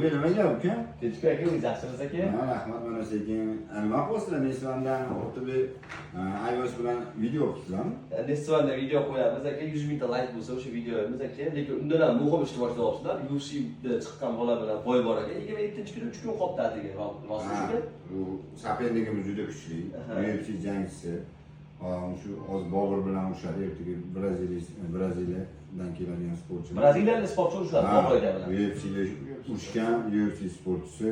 Nimaga uka? Kechki aka o'zingiz yaxshimisiz aka? Ha, rahmat, mana sekin. Nima qilyapsizlar? Nesvandan o'tib iOS bilan video qilibsizlarmi? Nestvanda video qo'yamiz aka, 100 mingta like bo'lsa o'sha videomiz aka, lekin undan ham muhim ishni boshlayapsizlar. UFC'da chiqqan bola bilan boy bor aka. 27-kuni 3 kun qoldi degan rostmi shunday? Bu sapendligimiz juda kuchli. UFC jangchisi. Shu oz Bobur bilan urushadi, ertaga Braziliyadan keladigan sportchi. Braziliyalik sportchi urushadi Bobur aka bilan. UFC'ga urushgan UFC sportchisi,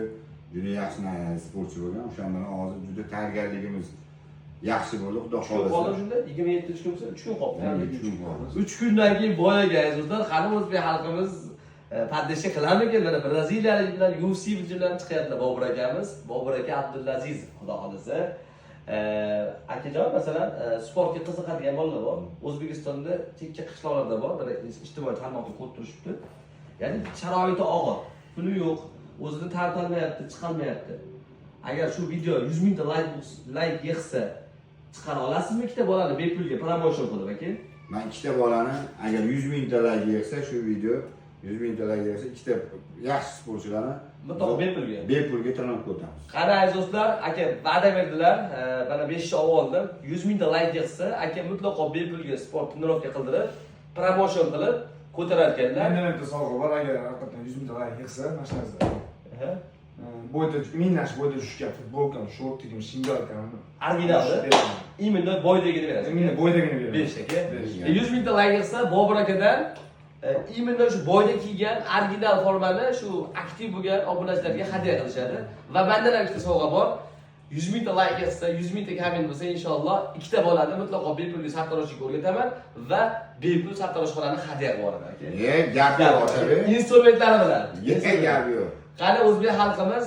juda yaxshi sportchi bo'lgan. O'sha bilan hozir juda tayyorgarligimiz yaxshi bo'ldi, xudo xohlasa. Shu qoldi shunda 27 kun bo'lsa 3 kun qoldi. 3 kun qoldi. 3 kundan keyin boyagaysiz do'stlar. Qani o'zbek xalqimiz paddesha qilamikin? Mana braziliyalik bilan UFC bilan chiqyapti Bobur akamiz. Bobur aka Abdulaziz, xudo xolasa. Akajon masalan sportga qiziqadigan bolalar bor. O'zbekistonda chekka qishloqlarda bor, bir ijtimoiy tarmoqda ko'rib turishibdi. Ya'ni sharoiti og'ir, puli yo'q, o'zini tartolmayapti, chiqolmayapti. Agar shu video 100 mingta like yig'sa, chiqara olasizmi ikkita bolani bepulga promotion qilib aka? Men ikkita bolani agar 100 mingta like yig'sa, shu video 100 mingta like yig'sa, ikkita yaxshi sportchilarni mutlaqo bepulga tayyorlab o'tamiz. Qani aziz do'stlar, aka va'da berdilar. Mana 5 oy oldin 100 mingta like yig'sa, aka mutlaqo bepulga sport trenirovka qildirib, promotion qilib ko'tarar ekanlar. Menda bitta sovg'a bor, agar haqiqatan 100 mingta like yig'sa, mana shu narsa. Boyda minnash boyda tushgan futbolkam, shortigim, shingalkam. Originalni. Именно boydagini berasiz. Именно boydagini berasiz. Berish aka. 100 mingta like yig'sa, Bobur akadan именно shu boyda kiygan original formani shu aktiv bo'lgan obunachilarga hadya qilishadi va mendan ham ikkita sovg'a bor. 100 mingta like yig'sa, 100 mingta komment bo'lsa, inshaalloh ikkita bolani mutlaqo bepulga sartaroshlikka o'rgataman va bepul sartaroshxonani hadya qilib aka. Gap yo'q. Instrumentlari bilan. Gap yo'q. Qani o'zbek xalqimiz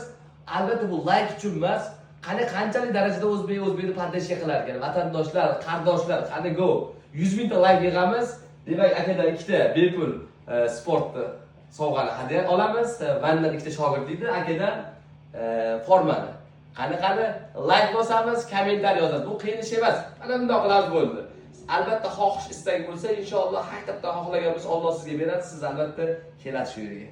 albatta bu like uchun emas, qani qanchalik darajada o'zbekni paddesha qilar ekan, vatandoshlar, qardoshlar, qani go 100 mingta like yig'amiz. Demak, akadan ikkita bepul sportni sovg'ani hadya olamiz. Mendan ikkita shogird deydi, akadan formani. Qani like bosamiz, kommentariy yozamiz. Bu qiyin ish emas. Mana bunday qilamiz bo'ldi. Albatta xohish istak bo'lsa, inshaalloh haqiqatdan xohlagan bo'lsa, Alloh sizga beradi. Siz albatta kelasiz shu yerga.